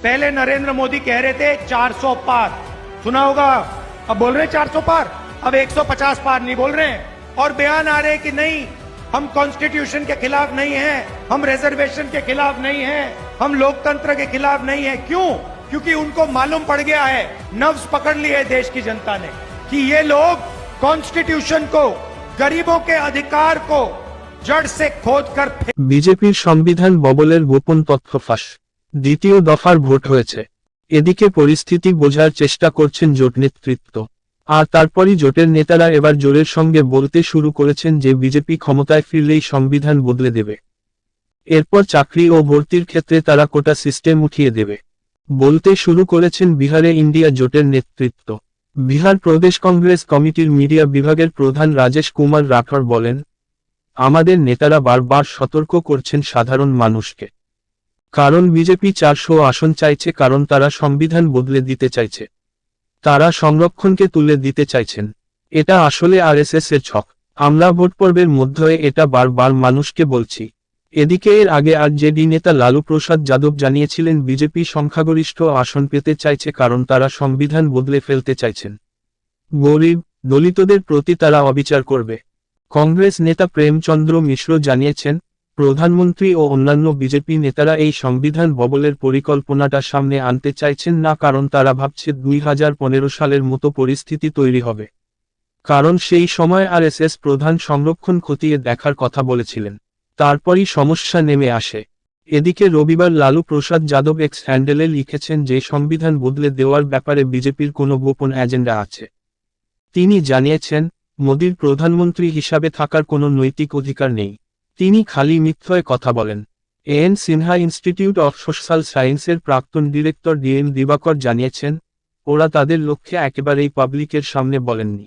पहले नरेंद्र मोदी कह रहे थे 400 पार, सुना होगा, अब बोल रहे 400 पार, अब 150 पार नहीं बोल रहे हैं। और बयान आ रहे कि नहीं, हम कॉन्स्टिट्यूशन के खिलाफ नहीं हैं, हम रिजर्वेशन के खिलाफ नहीं हैं, हम लोकतंत्र के खिलाफ नहीं है। क्यों? क्योंकि उनको मालूम पड़ गया है, नब्ज पकड़ ली है देश की जनता ने कि ये लोग कॉन्स्टिट्यूशन को, गरीबों के अधिकार को जड़ से खोद कर বিজেপির সংবিধান বদলের গোপন তথ্য ফাঁস। দ্বিতীয় দফার ভোট হয়েছে, এদিকে পরিস্থিতি বোঝার চেষ্টা করছেন জোট নেতৃত্ব। আর তারপরই জোটের নেতারা এবার জোরের সঙ্গে বলতে শুরু করেছেন যে বিজেপি ক্ষমতায় ফিরলেই সংবিধান বদলে দেবে। এরপর চাকরি ও ভর্তির ক্ষেত্রে তারা কোটা সিস্টেম উঠিয়ে দেবে বলতে শুরু করেছেন বিহারে ইন্ডিয়া জোটের নেতৃত্ব। বিহার প্রদেশ কংগ্রেস কমিটির মিডিয়া বিভাগের প্রধান রাজেশ কুমার রাঠোর বলেন, আমাদের নেতারা বারবার সতর্ক করছেন সাধারণ মানুষকে, কারণ বিজেপি 400 আসন চাইছে, কারণ তারা সংবিধান বদলে দিতে চাইছে, তারা সংরক্ষণকে তুলে দিতে চাইছেন। এটা আসলে আরএসএস এর ছক। আমরা ভোট পর্বের মধ্যে এটা বারবার মানুষকে বলছি। এদিকে এর আগে আরজেডি নেতা লালু প্রসাদ যাদব জানিয়েছিলেন বিজেপি সংখ্যাগরিষ্ঠ আসন পেতে চাইছে, কারণ তারা সংবিধান বদলে ফেলতে চাইছেন। গরিব, দলিতদের প্রতি তারা অবিচার করবে। কংগ্রেস নেতা প্রেমচন্দ্র মিশ্র জানিয়েছেন, প্রধানমন্ত্রী ও অন্যান্য বিজেপি নেতারা এই সংবিধান বদলের পরিকল্পনাটা সামনে আনতে চাইছেন না, কারণ তারা ভাবছে 2015 সালের মতো পরিস্থিতি তৈরি হবে, কারণ সেই সময় আরএসএস প্রধান সংরক্ষণ খতিয়ে দেখার কথা বলেছিলেন, তারপরই সমস্যা নেমে আসে। এদিকে রবিবার লালু প্রসাদ যাদব এক্স হ্যান্ডেলে লিখেছেন যে সংবিধান বদলে দেওয়ার ব্যাপারে বিজেপির কোনো গোপন এজেন্ডা আছে। তিনি জানিয়েছেন, মোদির প্রধানমন্ত্রী হিসাবে থাকার কোনো নৈতিক অধিকার নেই, তিনি খালি মিথ্যয় কথা বলেন। AN Sinha institute of social সায়েন্সের প্রাক্তন ডিরেক্টর ডিএন দিবাকর জানিয়েছেন, ওরা তাদের লক্ষ্যে একেবারেই পাবলিকের সামনে বলেননি।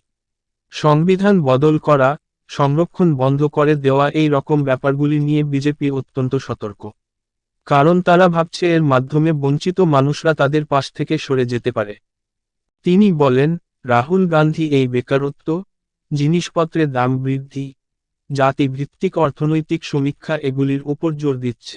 সংবিধান বদল করা, সংরক্ষণ বন্ধ করে দেওয়া এই রকম ব্যাপারগুলি নিয়ে বিজেপি অত্যন্ত সতর্ক, কারণ তারা ভাবছে এর মাধ্যমে বঞ্চিত মানুষরা তাদের পাশ থেকে সরে যেতে পারে। তিনি বলেন, রাহুল গান্ধী এই বেকারত্ব, জিনিসপত্রের দাম বৃদ্ধি, জাতিভিত্তিক অর্থনৈতিক সমীক্ষা এগুলির উপর জোর দিচ্ছে।